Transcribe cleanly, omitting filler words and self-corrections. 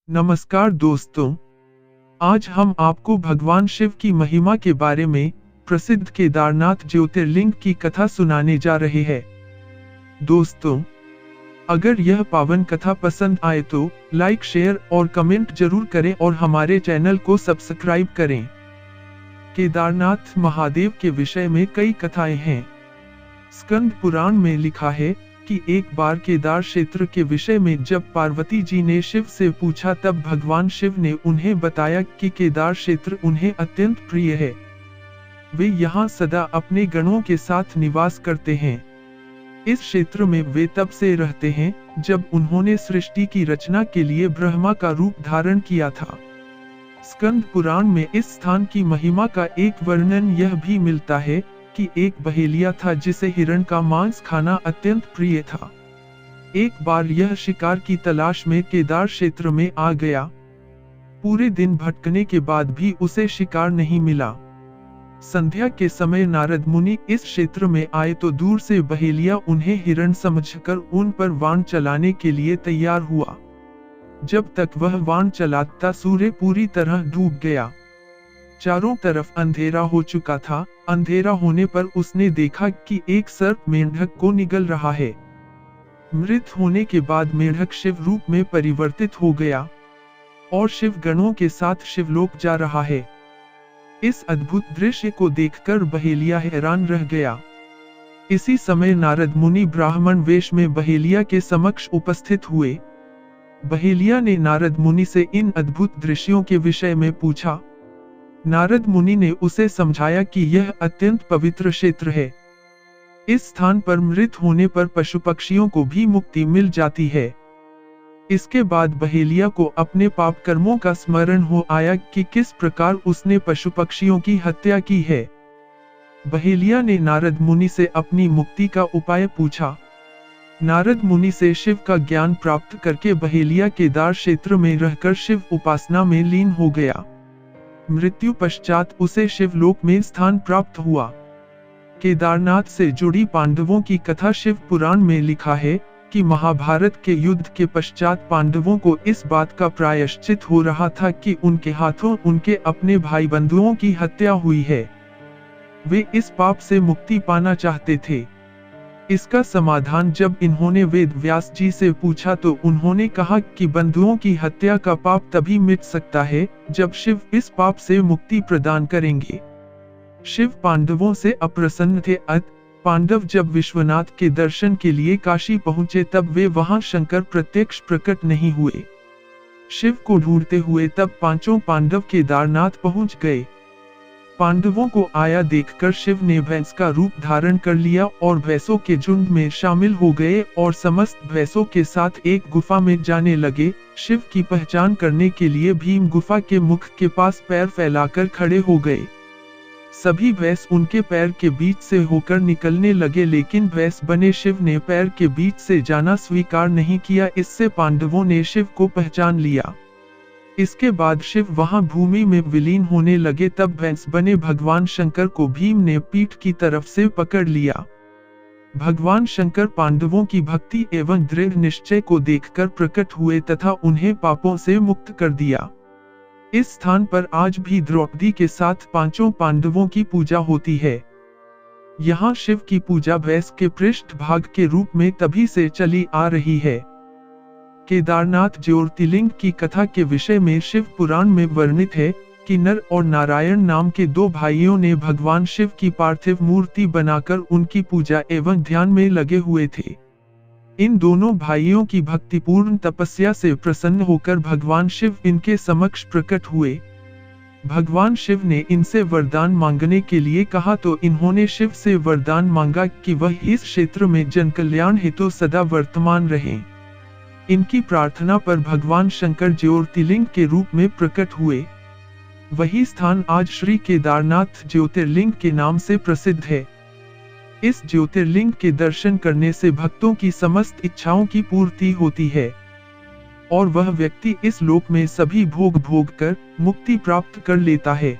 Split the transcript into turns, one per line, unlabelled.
नमस्कार दोस्तों, आज हम आपको भगवान शिव की महिमा के बारे में प्रसिद्ध केदारनाथ ज्योतिर्लिंग की कथा सुनाने जा रहे हैं। दोस्तों, अगर यह पावन कथा पसंद आए तो लाइक, शेयर और कमेंट जरूर करें और हमारे चैनल को सब्सक्राइब करें। केदारनाथ महादेव के विषय में कई कथाएं हैं। स्कंद पुराण में लिखा है कि एक बार केदार क्षेत्र के विषय में जब पार्वती जी ने शिव से पूछा तब भगवान शिव ने उन्हें बताया कि केदार क्षेत्र उन्हें अत्यंत प्रिय है। वे यहाँ सदा अपने गणों के साथ निवास करते हैं। इस क्षेत्र में वे तब से रहते हैं जब उन्होंने सृष्टि की रचना के लिए ब्रह्मा का रूप धारण किया था। स्कंद पुराण में इस स्थान की महिमा का एक वर्णन यह भी मिलता है कि एक बहेलिया था जिसे हिरण का मांस खाना अत्यंत प्रिय था। एक बार यह शिकार की तलाश में केदार क्षेत्र में आ गया। पूरे दिन भटकने के बाद भी उसे शिकार नहीं मिला। संध्या के समय नारद मुनि इस क्षेत्र में आए तो दूर से बहेलिया उन्हें हिरण समझकर उन पर वाण चलाने के लिए तैयार हुआ। जब तक वह वाण चलाता सूर्य पूरी तरह डूब गया। चारों तरफ अंधेरा हो चुका था। अंधेरा होने पर उसने देखा कि एक सर्प मेंढक को निगल रहा है। मृत होने के बाद मेंढक शिव रूप में परिवर्तित हो गया और शिव गणों के साथ शिवलोक जा रहा है। इस अद्भुत दृश्य को देखकर बहेलिया हैरान रह गया। इसी समय नारद मुनि ब्राह्मण वेश में बहेलिया के समक्ष उपस्थित हुए। बहेलिया ने नारद मुनि से इन अद्भुत दृश्यों के विषय में पूछा। नारद मुनि ने उसे समझाया कि यह अत्यंत पवित्र क्षेत्र है। इस स्थान पर मृत होने पर पशु पक्षियों को भी मुक्ति मिल जाती है। इसके बाद बहेलिया को अपने पाप कर्मों का स्मरण हो आया कि किस प्रकार उसने पशु पक्षियों की हत्या की है। बहेलिया ने नारद मुनि से अपनी मुक्ति का उपाय पूछा। नारद मुनि से शिव का ज्ञान प्राप्त करके बहेलिया केदार क्षेत्र में रहकर शिव उपासना में लीन हो गया। मृत्यु पश्चात उसे शिवलोक में स्थान प्राप्त हुआ। केदारनाथ से जुड़ी पांडवों की कथा शिव पुराण में लिखा है कि महाभारत के युद्ध के पश्चात पांडवों को इस बात का प्रायश्चित हो रहा था कि उनके हाथों उनके अपने भाई बंधुओं की हत्या हुई है। वे इस पाप से मुक्ति पाना चाहते थे। इसका समाधान जब इन्होंने वेद व्यास जी से पूछा तो उन्होंने कहा कि बंधुओं की हत्या का पाप तभी मिट सकता है जब शिव इस पाप से मुक्ति प्रदान करेंगे। शिव पांडवों से अप्रसन्न थे। पांडव जब विश्वनाथ के दर्शन के लिए काशी पहुंचे तब वे वहां शंकर प्रत्यक्ष प्रकट नहीं हुए। शिव को ढूंढते हुए तब पांचों पांडव केदारनाथ पहुंच गए। पांडवों को आया देखकर शिव ने भैंस का रूप धारण कर लिया और भैंसों के झुंड में शामिल हो गए और समस्त भैंसों के साथ एक गुफा में जाने लगे। शिव की पहचान करने के लिए भीम गुफा के मुख के पास पैर फैलाकर खड़े हो गए। सभी भैंस उनके पैर के बीच से होकर निकलने लगे, लेकिन भैंस बने शिव ने पैर के बीच से जाना स्वीकार नहीं किया। इससे पांडवों ने शिव को पहचान लिया। इसके बाद शिव वहां भूमि में विलीन होने लगे। तब भैंस बने भगवान शंकर को भीम ने पीठ की तरफ से पकड़ लिया। भगवान शंकर पांडवों की भक्ति एवं दृढ़ निश्चय को देखकर प्रकट हुए तथा उन्हें पापों से मुक्त कर दिया। इस स्थान पर आज भी द्रौपदी के साथ पांचों पांडवों की पूजा होती है। यहाँ शिव की पूजा भैंस के पृष्ठ भाग के रूप में तभी से चली आ रही है। केदारनाथ ज्योतिर्लिंग की कथा के विषय में शिव पुराण में वर्णित है कि नर और नारायण नाम के दो भाइयों ने भगवान शिव की पार्थिव मूर्ति बनाकर उनकी पूजा एवं ध्यान में लगे हुए थे। इन दोनों भाइयों की भक्तिपूर्ण तपस्या से प्रसन्न होकर भगवान शिव इनके समक्ष प्रकट हुए। भगवान शिव ने इनसे वरदान मांगने के लिए कहा तो इन्होंने शिव से वरदान मांगा कि वह इस क्षेत्र में जनकल्याण हेतु सदा वर्तमान रहें। इनकी प्रार्थना पर भगवान शंकर ज्योतिर्लिंग के रूप में प्रकट हुए। वही स्थान आज श्री केदारनाथ ज्योतिर्लिंग के नाम से प्रसिद्ध है। इस ज्योतिर्लिंग के दर्शन करने से भक्तों की समस्त इच्छाओं की पूर्ति होती है और वह व्यक्ति इस लोक में सभी भोग कर मुक्ति प्राप्त कर लेता है।